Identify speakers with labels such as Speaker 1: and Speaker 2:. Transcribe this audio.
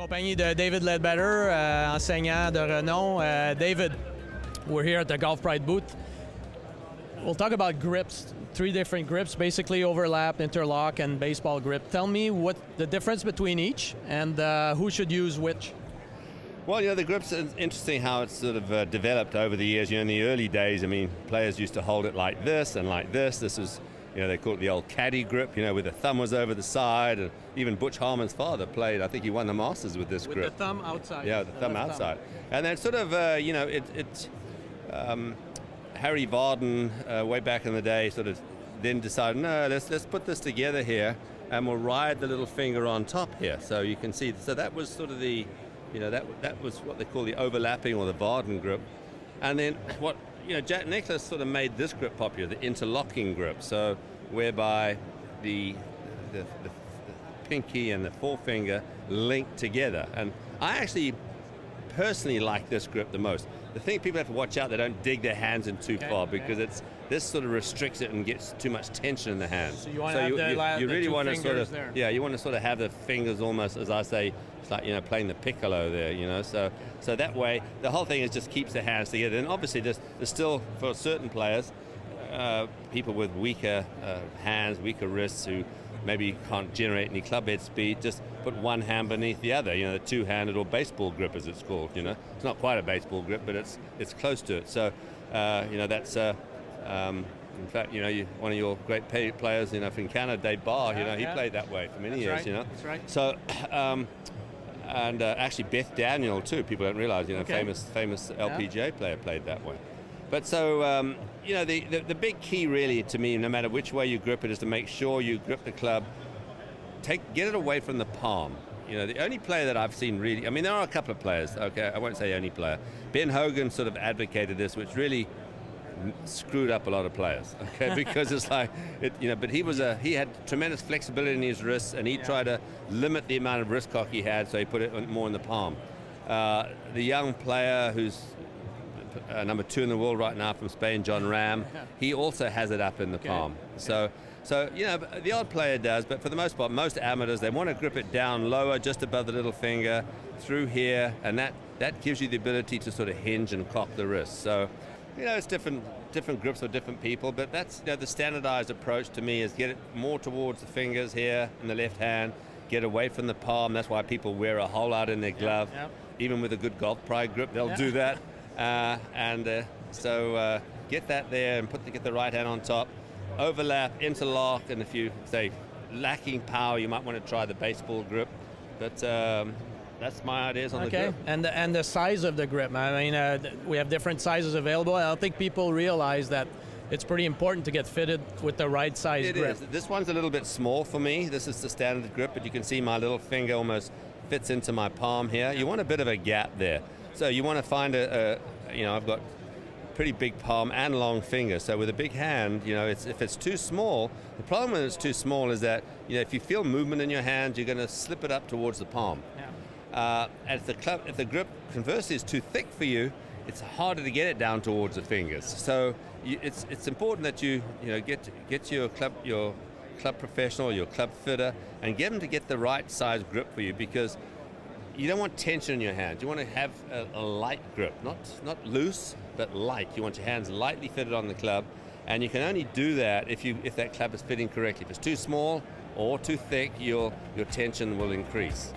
Speaker 1: compagnie de David Leadbetter, enseignant de renom. David, we're here at the Golf Pride booth. We'll talk about grips, 3 different grips, basically overlap, interlock, and baseball grip. Tell me what the difference between each and who should use which.
Speaker 2: Well, the grips, it's interesting how it's sort of developed over the years. In the early days, players used to hold it like this and like this. This is, they call it the old caddy grip, where the thumb was over the side. And even Butch Harmon's father played, I think he won the Masters with this grip.
Speaker 1: With the thumb outside.
Speaker 2: Yeah, the thumb outside. And then sort of, Harry Varden, way back in the day, sort of then decided, no, let's put this together here, and we'll ride the little finger on top here. So you can see, so that was sort of the, that was what they call the overlapping or the Varden grip. And then what, Jack Nicklaus sort of made this grip popular, the interlocking grip. So whereby the pinky and the forefinger link together. And I actually personally like this grip the most. The thing people have to watch out, they don't dig their hands in too far, because this sort of restricts it and gets too much tension in the hands.
Speaker 1: So you want to have
Speaker 2: you really want to
Speaker 1: sort of there.
Speaker 2: Yeah, you want to sort of have the fingers almost, as I say, it's like playing the piccolo there, So that way the whole thing just keeps the hands together. And obviously there's still, for certain players, people with weaker hands, weaker wrists, who maybe can't generate any club head speed, just put one hand beneath the other, the two-handed or baseball grip as it's called, It's not quite a baseball grip, but it's close to it. So, that's, in fact, one of your great players, from Canada, Dave Barr, he played that way for many years,
Speaker 1: That's right.
Speaker 2: So, and actually Beth Daniel too, people don't realize, famous LPGA player played that way. But so, the big key really to me, no matter which way you grip it, is to make sure you grip the club, get it away from the palm. The only player that I've seen really, there are a couple of players, okay, I won't say only player. Ben Hogan sort of advocated this, which really screwed up a lot of players, okay, because it's like, but he had tremendous flexibility in his wrists, and he tried to limit the amount of wrist cock he had, so he put it more in the palm. The young player who's number 2 in the world right now from Spain, John Ram, he also has it up in the palm. So the odd player does, but for the most part, most amateurs, they want to grip it down lower, just above the little finger, through here, and that gives you the ability to sort of hinge and cock the wrist. So, it's different grips for different people, but that's the standardized approach to me is get it more towards the fingers here in the left hand, get away from the palm. That's why people wear a hole out in their glove. Even with a good Golf Pride grip, they'll do that. So get that there and get the right hand on top, overlap, interlock, and if you say lacking power, you might want to try the baseball grip. But that's my ideas on the grip.
Speaker 1: And the size of the grip. We have different sizes available. I don't think people realize that it's pretty important to get fitted with the right size grip.
Speaker 2: It is. This one's a little bit small for me. This is the standard grip, but you can see my little finger almost fits into my palm here. You want a bit of a gap there. So you want to find I've got pretty big palm and long fingers. So with a big hand, if it's too small, the problem when it's too small is that, if you feel movement in your hand, you're going to slip it up towards the palm. And if the grip conversely is too thick for you, it's harder to get it down towards the fingers. So it's important that you get your club professional, your club fitter, and get them to get the right size grip for you, because you don't want tension in your hands. You want to have a light grip, not loose, but light. You want your hands lightly fitted on the club, and you can only do that if that club is fitting correctly. If it's too small or too thick, your tension will increase.